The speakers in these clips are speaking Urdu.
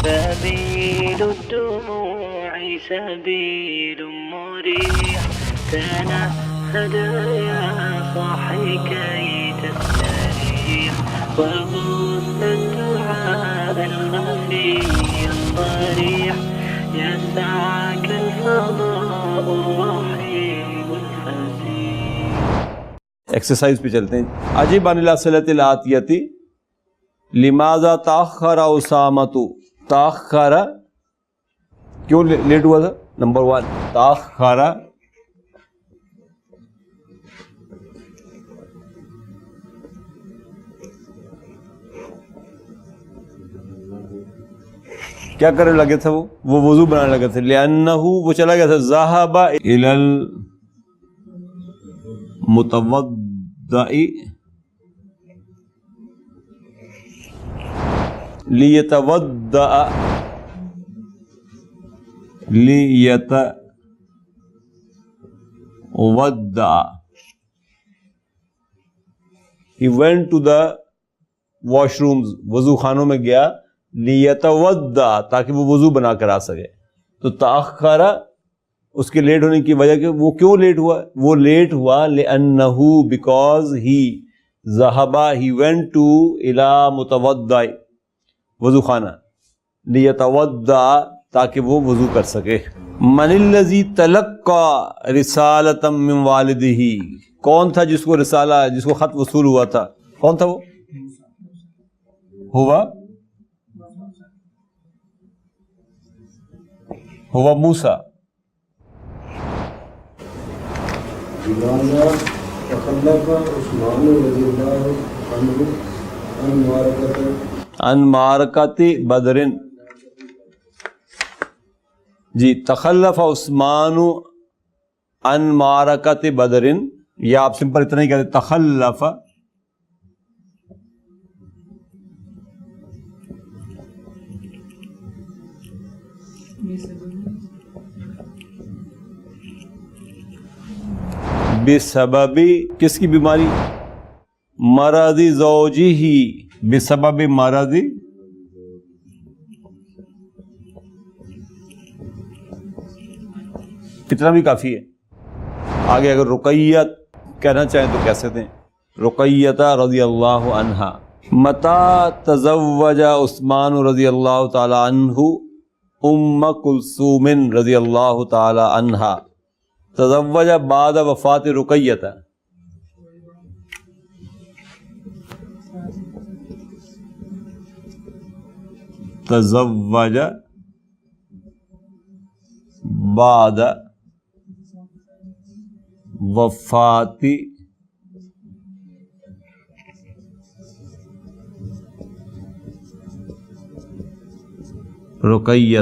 سبيل الدموع سبيل مريح تنهد يا صاحي كي تستريح وغص الدعاء الخفي الصريح يسعك الفضاء الرحيم الفسيح. ایکسرسائز پہ چلتے ہیں. عجب عن الاسئلۃ الآتیۃ لماذا تاخر اسامۃ. تاخر کیوں لیٹ ہوا تھا؟ نمبر 1 تاخر کیا کرنے لگے تھا؟ وہ وضو بنانے لگے تھے. لأنہ وہ چلا گیا تھا ذہب الی المتوضع لیتوضع He went to the washrooms, وضو خانوں میں گیا. لیتوضع تاکہ وہ وضو بنا کر آ سکے. تو تاخر اس کے لیٹ ہونے کی وجہ کہ وہ کیوں لیٹ ہوا؟ وہ لیٹ ہوا لأنہ because he ذهب he went to الى متوضع وضو خانہ لیتوضع تاکہ وہ وضو کر سکے. من الذی تلقى رسالة من والدہ. کون تھا جس کو رسالہ جس کو خط وصول ہوا تھا؟ کون تھا وہ؟ ہوا موسیٰ. ان معرکۃ بدر. جی تخلف عثمان ان معرکۃ بدر، یا آپ سمپل اتنا ہی کہتے تخلف. بسبب کس کی بیماری؟ مرض زوجہ. بسبب مرض کتنا بھی کافی ہے. آگے اگر رقیہ کہنا چاہیں تو کہہ سکتے ہیں رقیہ رضی اللہ عنہا. متى تزوج عثمان رضی اللہ تعالی عنہ ام کلثوم رضی اللہ تعالی عنہا. تزوج بعد وفات رقیہ. تزوج بعد وفات رقیہ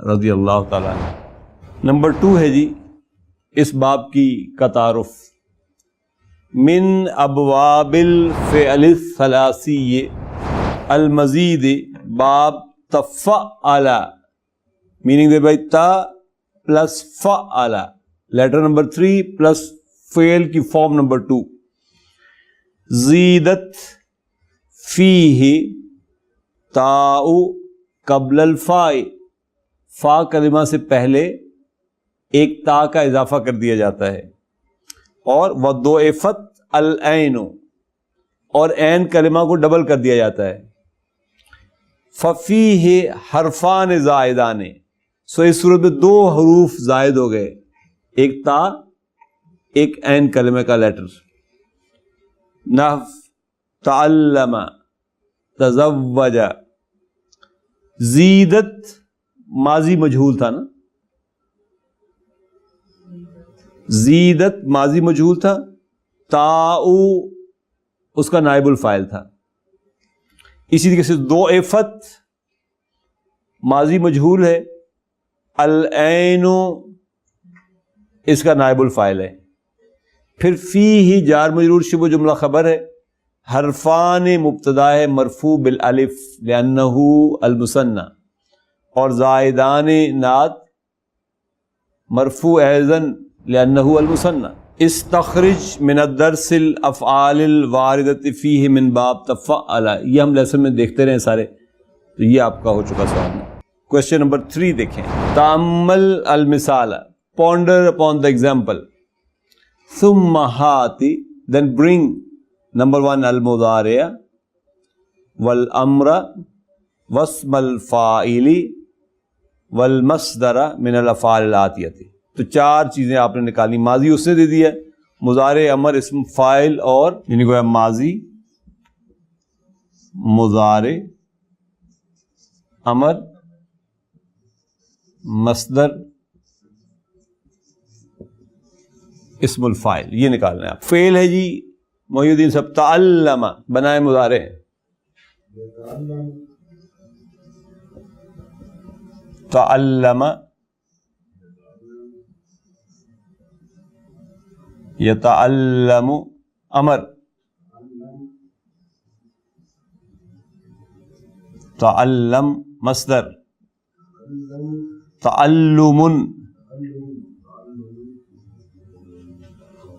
رضی اللہ تعالیٰ عنہ. نمبر 2 ہے جی اس باب کی کا تعارف. من ابواب الفعل الثلاثی المزید باب تفعل. میننگ دے بائی تا پلس فعل. لیٹر نمبر 3 پلس فعل کی فارم نمبر 2. زیدت فیہ تاء قبل الفاء. فا کلمہ سے پہلے ایک تا کا اضافہ کر دیا جاتا ہے. اور وضعفت العین، اور عین کلمہ کو ڈبل کر دیا جاتا ہے. ففیہ حرفان زائدان. سو اس صورت میں 2 حروف زائد ہو گئے، ایک تا ایک عین کلمہ کا لیٹر. نحو تعلم، تزوج. زیدت ماضی مجہول تھا نا، زیدت ماضی مجہول تھا. تاؤ اس کا نائب الفاعل تھا. اسی طریقے سے ضعفت ماضی مجہول ہے، العین اس کا نائب الفاعل ہے. پھر فی ہی جار مجرور شبہ جملہ خبر ہے. حرفان مبتدا ہے مرفوع بالالف لأنہ المثنى، اور زائدان نعت مرفوع ایضاً لأنہ المثنى. استخرج من الدرس الافعال الواردۃ فیہ من باب تفعل. یہ ہم لیسن میں دیکھتے رہے سارے، تو یہ آپ کا ہو چکا سوال. کوشچن نمبر 3 دیکھیں. تأمل المثال, ponder upon the example. ثم ہاتی, then bring number 1 المضارع والامر واسم الفاعل والمصدر من الافعال الاتیہ. تو 4 چیزیں آپ نے نکالی. ماضی اس نے دے دی ہے, مضارع, امر, اسم فاعل, اور یعنی گویا ماضی, مضارع, امر, مصدر, اسم الفاعل, یہ نکالنا ہے آپ. فعل ہے جی محی الدین صاحب, تعلم, بنائے مضارع ہے. تعلم, یتعلم, امر, تعلم, مصدر, تعلم,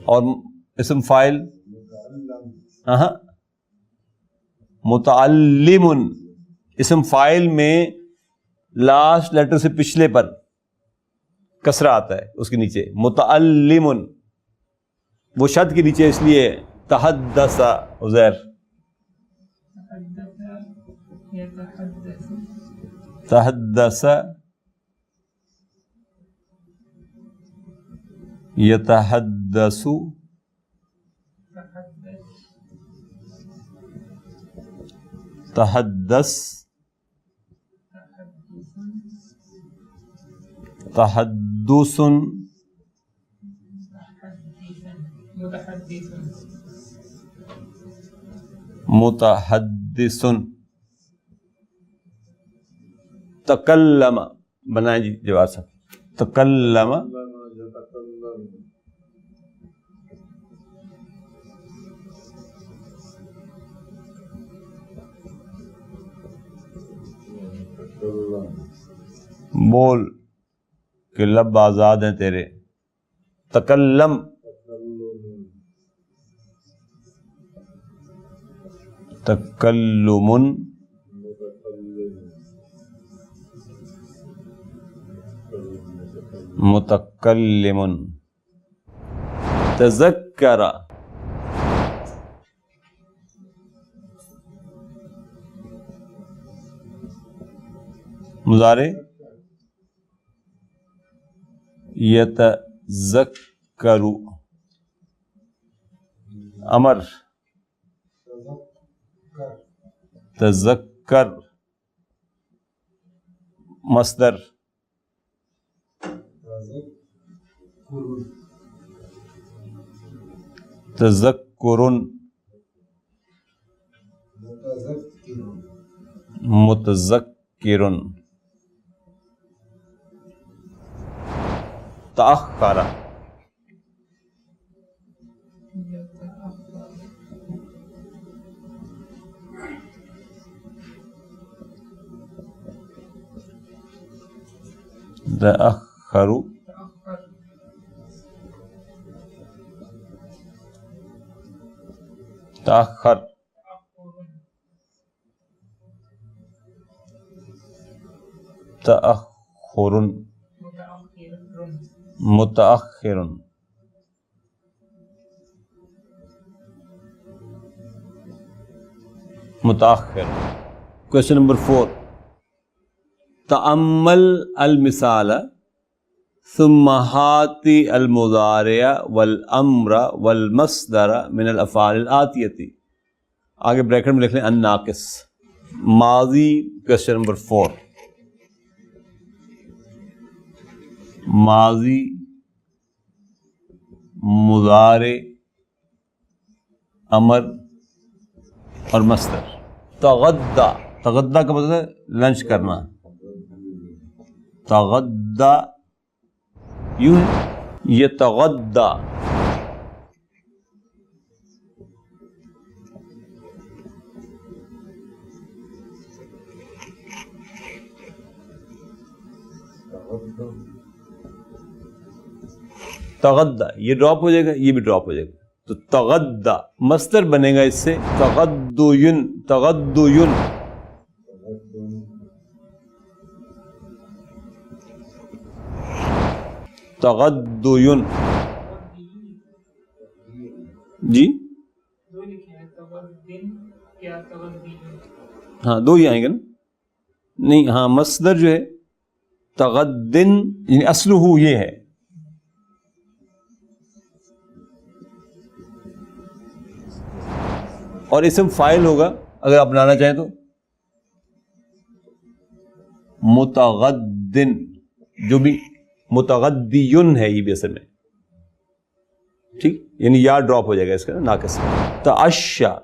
اور اسم فاعل متعلم. اسم فاعل میں لاسٹ لیٹر سے پچھلے پر کسرہ آتا ہے, اس کے نیچے متعلم. وہ شد کے نیچے اس لیے تحدث عزیر, تحدث, یتحدث, تحدث, تحدث, متحدث. تکلم, بنائیں جی جواب صاحب. تکلم, بول کہ لب آزاد ہیں تیرے. تکلم, تکلم, متکلم. تذکر, مضارع, یتذکر, امر, تذکر, مصدر, تذکر, متذکر. تأخر, تأخر, تأخر, تأخر, متأخر. متأخر. Question number 4. تأمل المثال ثم ہات المضارع والامر والمصدر من الافعال الآتیہ. آگے بریکٹ میں لکھ لیں الناقص. ماضی, کوشچن نمبر 4, ماضی, مضارع, امر اور مصدر. تغدا, تغدا کا مطلب ہے لنچ کرنا. تغدا یوں ہے, یتغدا. تغدا, یہ ڈراپ ہو جائے گا, یہ بھی ڈراپ ہو جائے گا, تو تغدا. مصدر بنے گا اس سے تغدین, تغدین, تغدین. جی ہاں دو ہی آئیں گے نا. نہیں ہاں مصدر جو ہے تغدن یعنی اصلہ یہ ہے. اور اسم فاعل ہوگا اگر آپ بنانا چاہیں تو متغدن, جو بھی متغدیون ہے یہ بھی اصل میں, ٹھیک, یعنی یا ڈراپ ہو جائے گا اس کا ناقص. تعشا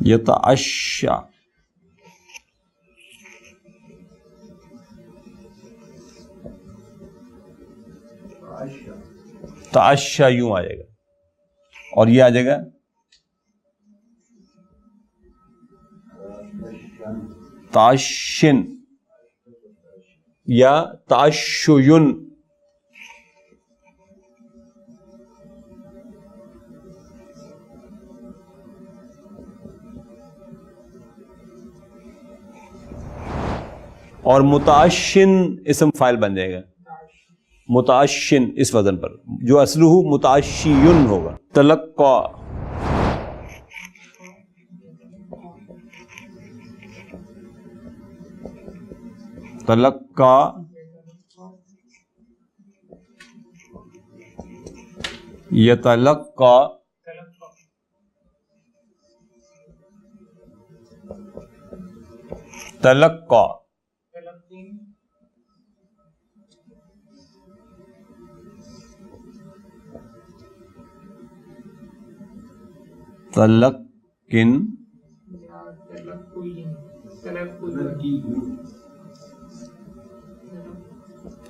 یتعشا, تعشا یوں آ جائے گا, اور یہ آ جائے گا تعشن یا تعشین. اور متعشن اسم فاعل بن جائے گا, متعشن اس وزن پر, جو اصلہ متعشیون ہوگا. تلقا تلقا یتلقا تلقا تلقن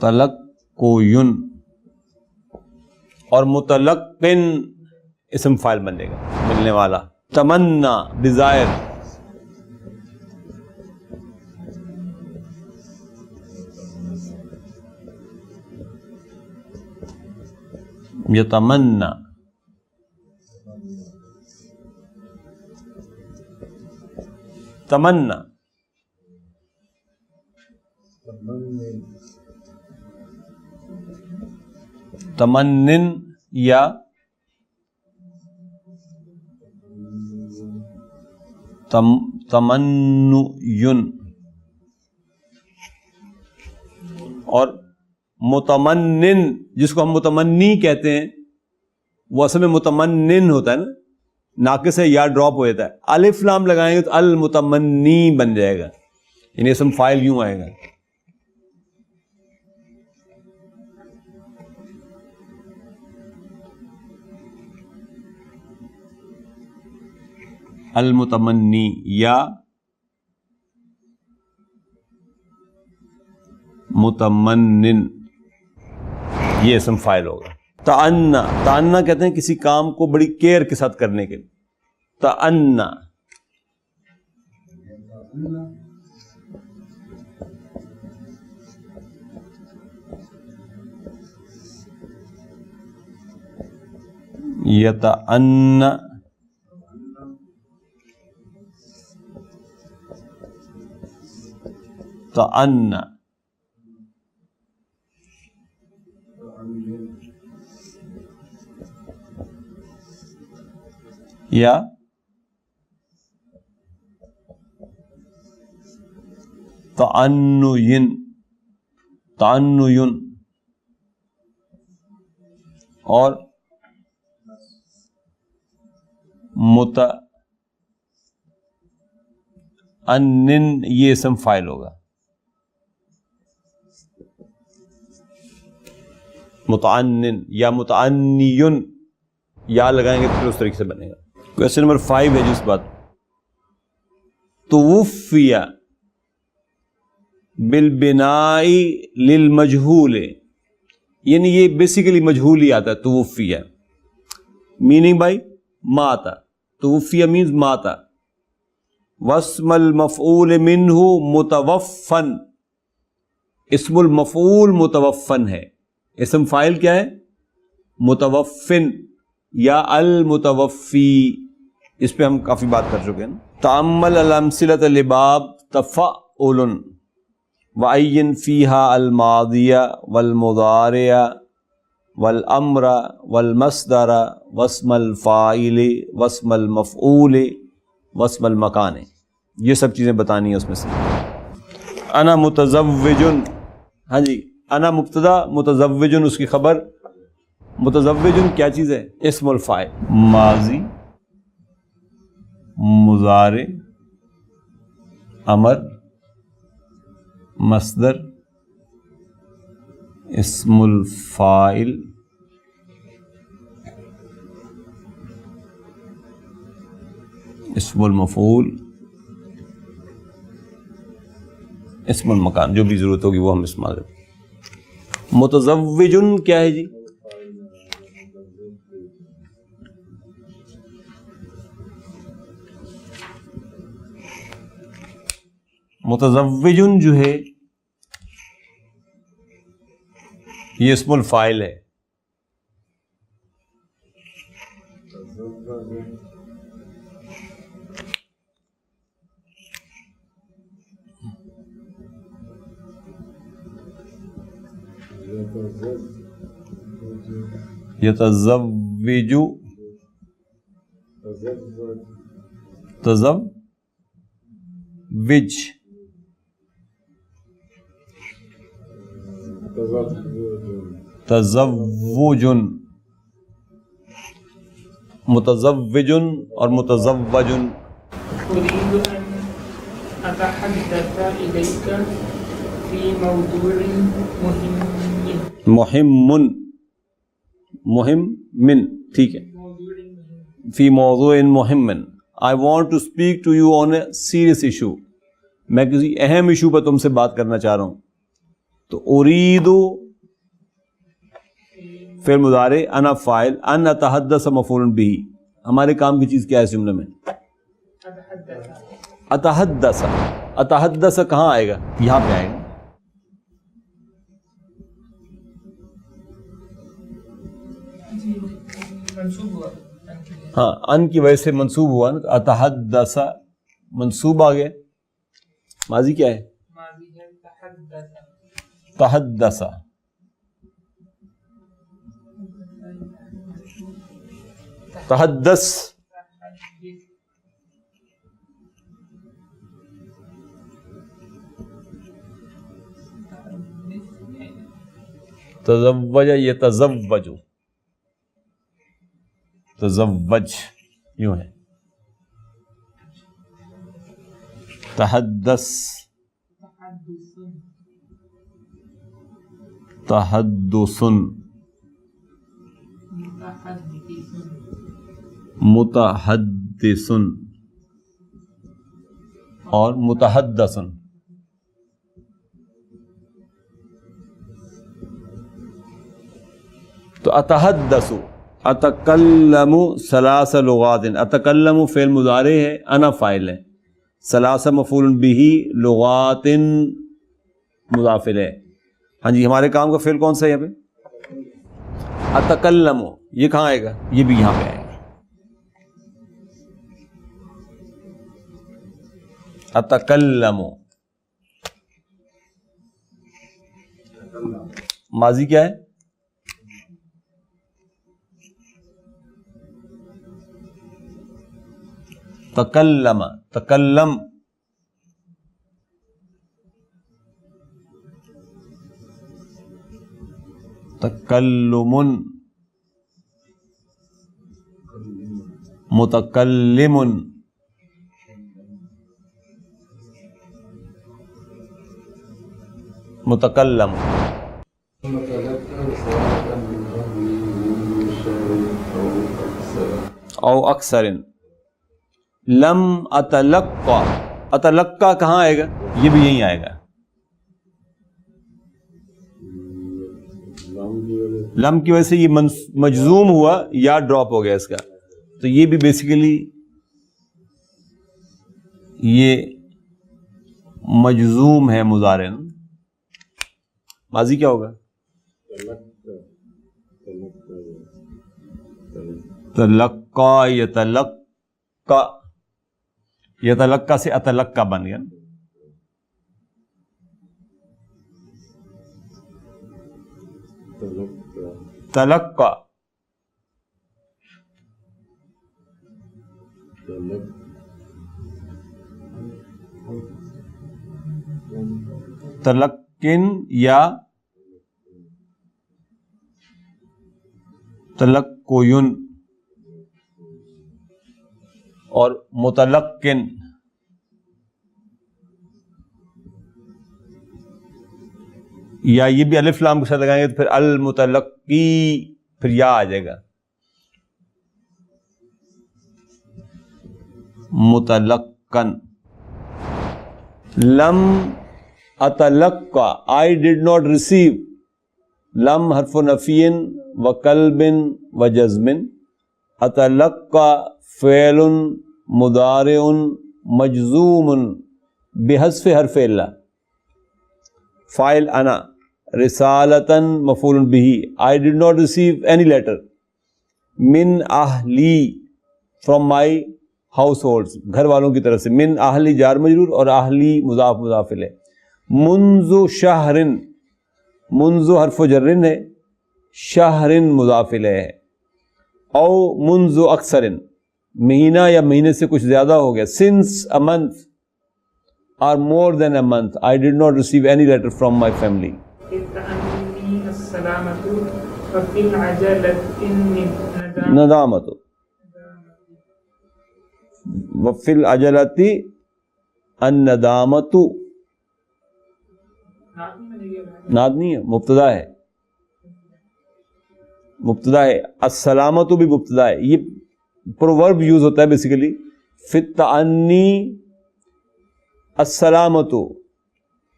تلقین. اور متلقن اسم فاعل بنے گا ملنے والا. تمنا ڈیزائر, یتمنا تمنا تمنن یا تمنین. اور متمنن جس کو ہم متمنی کہتے ہیں وہ اصل میں متمنن ہوتا ہے نا, ناقص ہے یا ڈراپ ہو جاتا ہے. الف لام لگائیں گے تو المتمنی بن جائے گا, یعنی اسم فاعل یوں آئے گا. المتمنی یا متمنن یہ اسم فاعل ہوگا. تأنا, تأنا کہتے ہیں کسی کام کو بڑی کیئر کے ساتھ کرنے کے لیے. تأنا یتأنا تأنا یا تعنین تعنین. اور متعنن یہ اسم فاعل ہوگا. متعنن یا متعنین یا لگائیں گے تو پھر اس طریقے سے بنے گا. کویسچن نمبر 5 ہے جس بات توفی بالبناء للمجہول, یعنی یہ بیسیکلی مجہول ہی آتا ہے. توفی میننگ بائی ماتا, توفی مینز ماتا. واسم المفعول منہ متوفن, اسم المفعول متوفن ہے. اسم فاعل کیا ہے؟ متوفن یا المتوفی. اس پہ ہم کافی بات کر چکے ہیں. تأمل الامثلة لباب تفاؤل وعین فیہا الماضی والمضارع والامر والمصدر واسم الفاعل واسم المفعول واسم المکان. یہ سب چیزیں بتانی ہیں اس میں سے. انا متزوج، ہاں جی، انا مبتدا، متزوج اس کی خبر. متزوج کیا چیز ہے؟ اسم الفاعل، ماضی، مضارع، امر، مصدر، اسم الفاعل، اسم المفعول، اسم المکان. جو بھی ضرورت ہوگی وہ ہم استعمال کریں. متزوج کیا ہے جی؟ متزوج جو ہے یہ اسم الفاعل ہے. یتزوج، تزوج، تزوج، متزوج اور متزوج. أريد أن أتحدث إليك في موضوع مهم. مهم، مهم من، ٹھیک ہے. فی موضوع مهم. I want to speak to you on a serious issue. میں کسی اہم ایشو پر تم سے بات کرنا چاہ رہا ہوں. تو اريد فعل مضارع، انا فاعل، ان اتحدث مفعول به. ہمارے کام کی چیز کیا ہے اس جملے میں؟ اتحدث. اتحدث کہاں آئے گا؟ یہاں پہ آئے گا. ہاں، ان کی وجہ سے منصوب ہوا نا. اتحدث منصوب آ گیا. ماضی کیا ہے؟ تحدث. تحدث تزوج، یتزوج، تزوج یوں ہے. تحدث، تحدث، متحدث اور متحدث. تو اتحدث، اتکلم ثلاث لغات. اتکلم فعل مضارع ہے، انا فاعل ہے. ثلاث مفعول به، لغات مضاف ہے. ہاں جی، ہمارے کام کا فعل کون سا ہے یہاں پہ؟ اتکلم. یہ کہاں آئے گا؟ یہ بھی یہاں پہ آئے گا. اتکلم. ماضی کیا ہے؟ تکلم. تکلم، تکلم، متکلم، متکلم. او اکثر. لم اتلقا. اتلقا کہاں آئے گا؟ یہ بھی یہیں آئے گا. لم کی وجہ سے یہ مجزوم ہوا یا ڈراپ ہو گیا اس کا. تو یہ بھی بیسیکلی یہ مجزوم ہے مضارع. ماضی کیا ہوگا؟ تلقا، یتلقا، یتلقا، یتلقا سے اتلقا بن گیا. تلقا، تلقن یا تلقین اور متلقن. یا یہ بھی الف لام کے ساتھ لگائیں گے تو پھر المتلقی، پھر یا آ جائے گا. متلقن. لم اتلقا، I did not receive. لم حرف نفی و قلب و جزم. اتلقا فعل مضارع مجزوم بحذف حرف اللہ. فاعل انا، رسالتاً مفعول به. I did not receive any letter. من اہلی، from my households، گھر والوں کی طرف سے. من اہلی جار مجرور اور اہلی مضاف مضاف الیہ. منذ شہر، منذ حرف جر ہے، شہر مضاف الیہ ہے. او منذ اکثر، مہینہ یا مہینے سے کچھ زیادہ ہو گیا. since a month or more than a month I did not receive any letter from my family. التأني السلامة وفي العجلة الندامة. ندامت. وفی العجلۃ الندامۃ. ناد نہیں ہے، مبتدا ہے، مبتدا ہے. السلامۃ بھی مبتدا ہے. یہ پروورب یوز ہوتا ہے بیسیکلی. فی التأنی السلامۃ،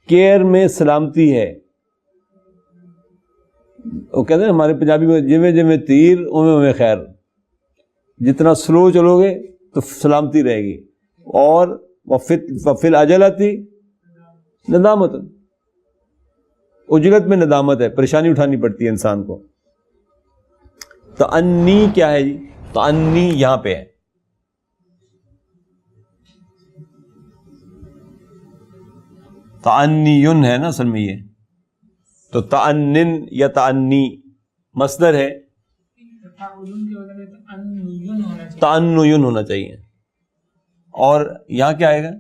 کیئر میں سلامتی ہے. وہ کہتے ہیں ہمارے پنجابی میں جویں جویں تیر اویں اویں خیر. جتنا سلو چلو گے تو سلامتی رہے گی. اور وفی العجلۃ ندامت، عجلت میں ندامت ہے، پریشانی اٹھانی پڑتی ہے انسان کو. تأنی کیا ہے جی؟ تأنی یہاں پہ ہے. تعنین ہے نا اصل میں یہ. تو تعنن یا تعنی مصدر ہے، تعنین ہونا چاہیے. اور یہاں کیا آئے گا؟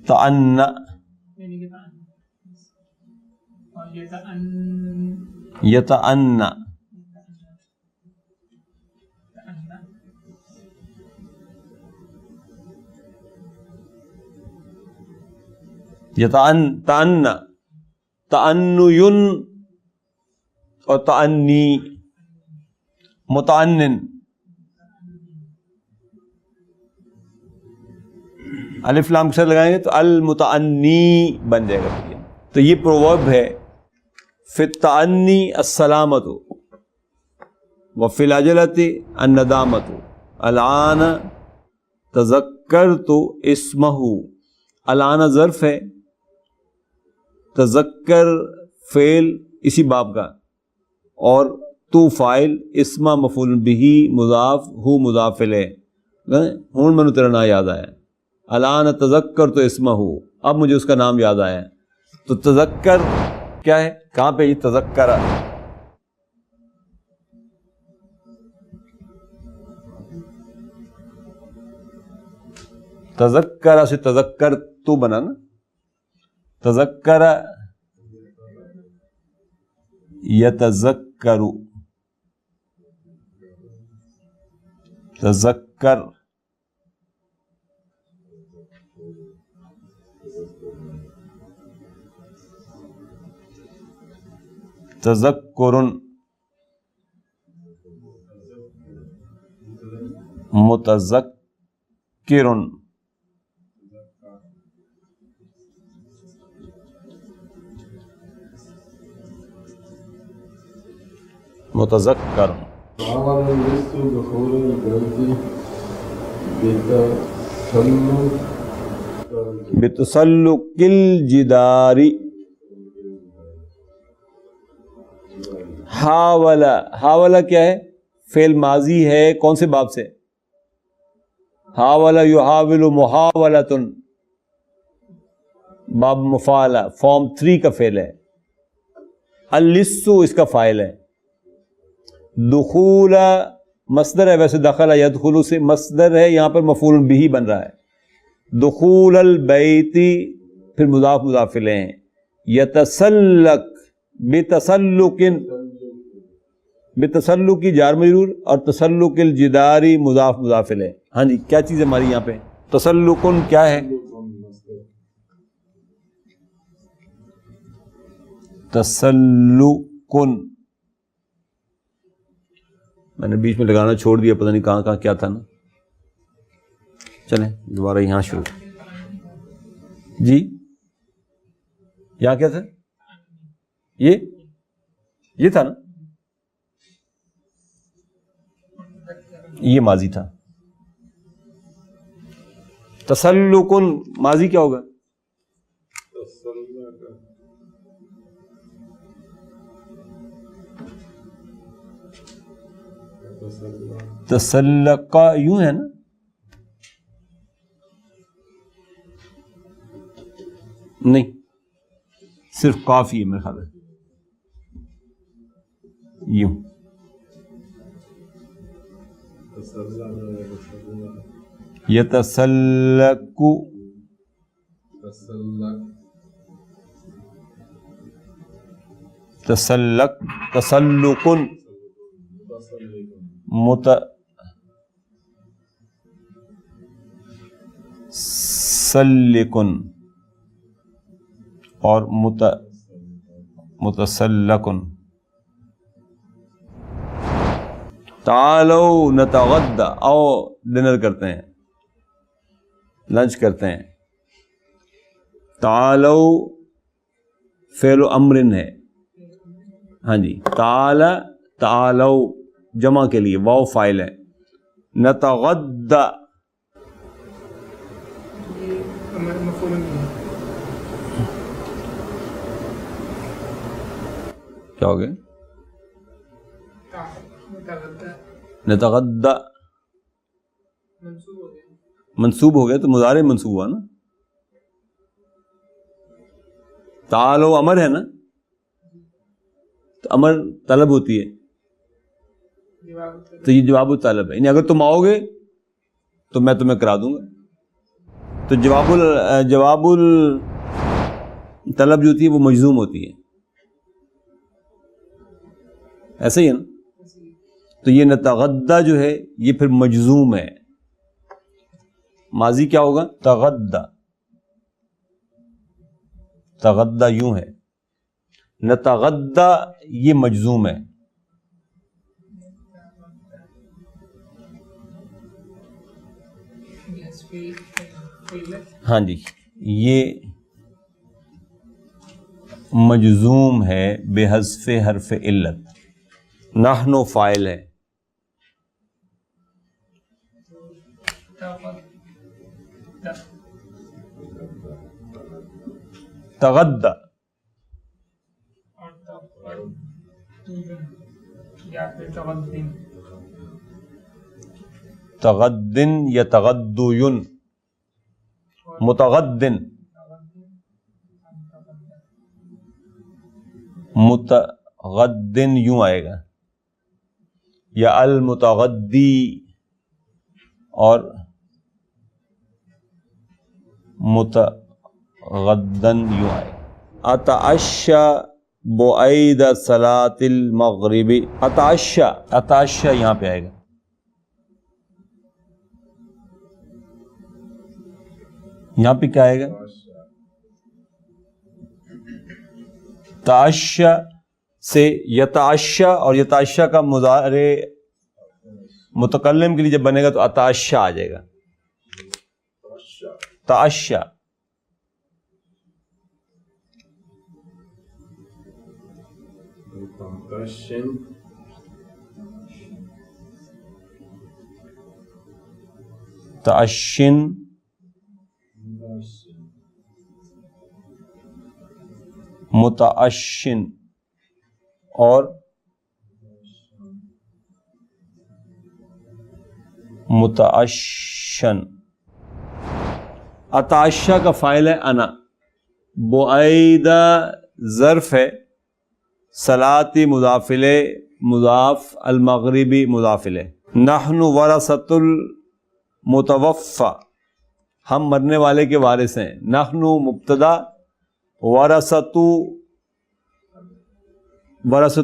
تعنن. یتعنن. تعنن، تعنین اور تعنی. متعنن، الف لام کے ساتھ لگائیں گے تو المتعنی بن جائے گا. تو یہ پروورب ہے. فی التعنی السلامۃ وفی العجلۃ الندامۃ. الآن تذکرت اسمہ. الآن ظرف ہے، تذکر فعل اسی باب کا، اور تو فاعل، اسما مفعول بہ مضاف ہو مضاف الیہ. ہوں منو تیرا نام یاد آیا. الان تذکر تو اسما ہو، اب مجھے اس کا نام یاد آیا. تو تذکر کیا ہے؟ کہاں پہ یہ تذکر؟ تذکر سے تذکر تو بنا نا. تذکر یتذکر، تذکر. تذکر متذکر. متذکر. بتسلق الجدار. حاول، حاول کیا ہے؟ فعل ماضی ہے کون سے باب سے؟ حاول یحاول محاولۃ، باب مفعلہ، فارم 3 کا فعل ہے. اللص اس کا فاعل ہے. دخول مصدر ہے، ویسے دخل یدخل سے مصدر ہے، یہاں پر مفعول بہ بن رہا ہے. دخول البیت پھر مضاف مضاف الیہ ہیں. یتسلق بتسلق، بتسلق کی جار مجرور، اور تسلق الجداری مضاف مضاف الیہ. ہاں جی، کیا چیز ہے ہماری یہاں پہ؟ تسلقن کیا ہے؟ تسلقن. میں نے بیچ میں لگانا چھوڑ دیا، پتہ نہیں کہاں کہاں کیا تھا نا. چلیں دوبارہ یہاں شروع. جی یہاں کیا تھا؟ یہ تھا نا، یہ ماضی تھا. تسلقن ماضی کیا ہوگا؟ تسلق یوں ہے نا، نہیں صرف کافی ہے میرے خیال ہے. یوں یتسلق، تسلق، تسلقن، متسلقن اور متسلقن. تعالوا نتغدى، آؤ ڈنر کرتے ہیں، لنچ کرتے ہیں. تعالوا فعل امر ہے. ہاں جی، تعالوا جمع کے لیے واو فاعل ہے. نتغدى کیا ہو گیا؟ نتغدى منصوب ہو گیا تو مضارع منصوب ہوا نا. تعالوا امر ہے نا، تو امر طلب ہوتی ہے، تو یہ جواب الطلب ہے. یعنی اگر تم آؤ گے تو میں تمہیں کرا دوں گا. تو جواب الطلب جو ہوتی ہے وہ مجزوم ہوتی ہے، ایسا ہی ہے نا. تو یہ نتغدى جو ہے یہ پھر مجزوم ہے. ماضی کیا ہوگا؟ تغدى. تغدى یوں ہے، نتغدى یہ مجزوم ہے. ہاں جی، یہ مجزوم ہے بحذف حرف علت. نحن فاعل ہے. تغدى تغدن یا تغدین، متغدن، متغدن یوں آئے گا، یا المتغدی اور متغدن یوں آئے گا. اتعشى بعید صلاۃ المغرب. اتعشى یہاں پہ آئے گا. یہاں پہ کیا آئے گا؟ تعشى سے یتعشى، اور یتعشى کا مضارع متکلم کے لیے جب بنے گا تو اتعشى آ جائے گا. تعشى. تعشن، متعشن اور متعشن. اتعشا کا فاعل ہے انا. بعیدہ ظرف ہے. صلاتی مضاف الیہ مضاف المغربی مضاف الیہ. نحن ورثۃ المتوفی ہم مرنے والے کے وارث ہیں. نحن مبتدا ورثۃ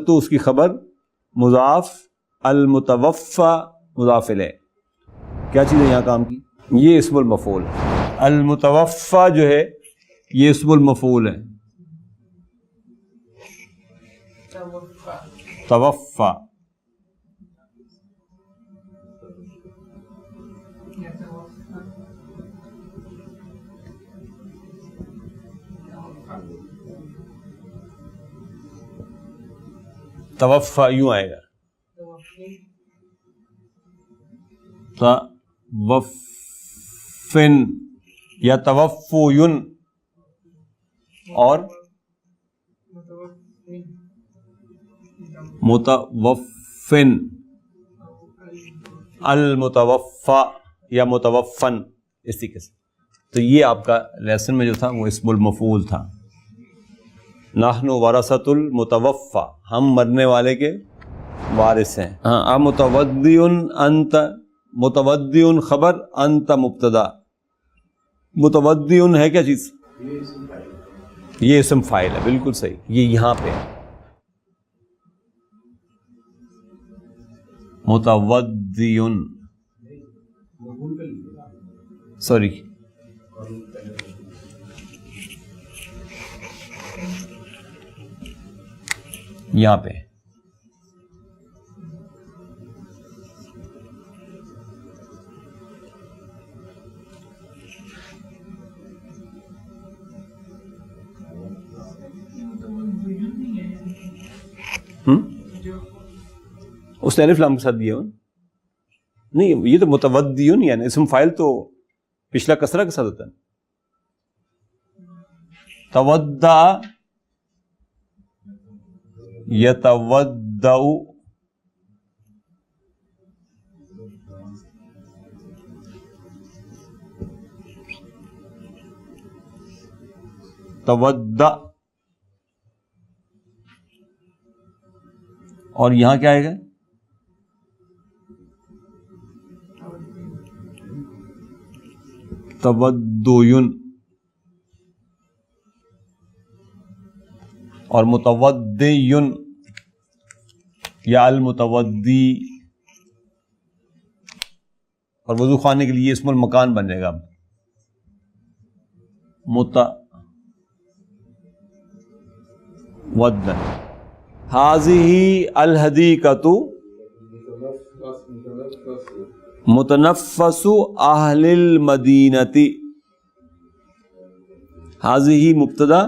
اس کی خبر مضاف المتوفی مضاف الیہ. کیا چیز ہے یہاں کام کی؟ یہ اسم المفعول. المتوفی جو ہے یہ اسم المفعول ہے. توفی توفی یوں آئے گا. توفن یا توفین اور متوفن. المتوفا یا متوفن اس طریقے سے. تو یہ آپ کا لیسن میں جو تھا وہ اسم المفعول تھا. نحن ورثۃ المتوفی ہم مرنے والے کے وارث ہیں. ہاں متودی انت. متودی خبر انت مبتدا. متودی ہے کیا چیز؟ یہ اسم فاعل ہے. بالکل صحیح. یہ یہاں پہ ہے متودی. سوری یہاں پہ اس نے الف لام کے ساتھ دیا نہیں. یہ تو متودیون یعنی اسم فاعل تو پچھلا کسرہ کے ساتھ ہوتا ہے. تودع یتودع تودع. اور یہاں کیا آئے گا؟ تودین. اور متودین یا المتودی. اور وضو خانے کے لیے اسم المکان بن جائے گا اب. متودن. ہذہ الحدیقۃ متنفس اہل المدینۃ. ہذہ مبتدا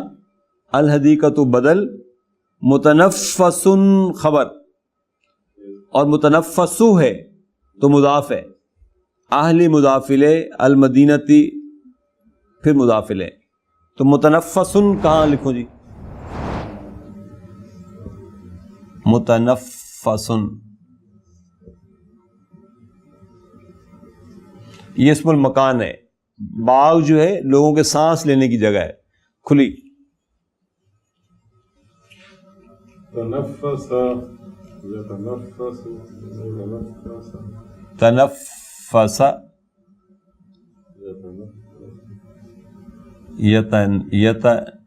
الحدیقۃ بدل متنفس خبر اور متنفس ہے تو مضاف ہے. اہل مضاف الیہ المدینۃ پھر مضاف الیہ. تو متنفس کہاں لکھوں جی؟ متنفس. یہ اسم المکان ہے. باغ جو ہے لوگوں کے سانس لینے کی جگہ ہے کھلی. تنفس تنفس یتنفس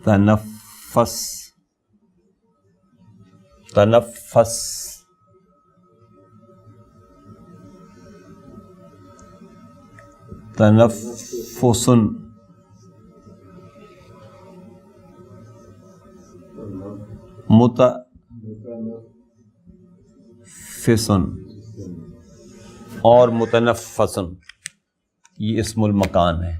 تنفس تنفس تنفس متنفس اور متنفس. یہ اسم المکان ہے.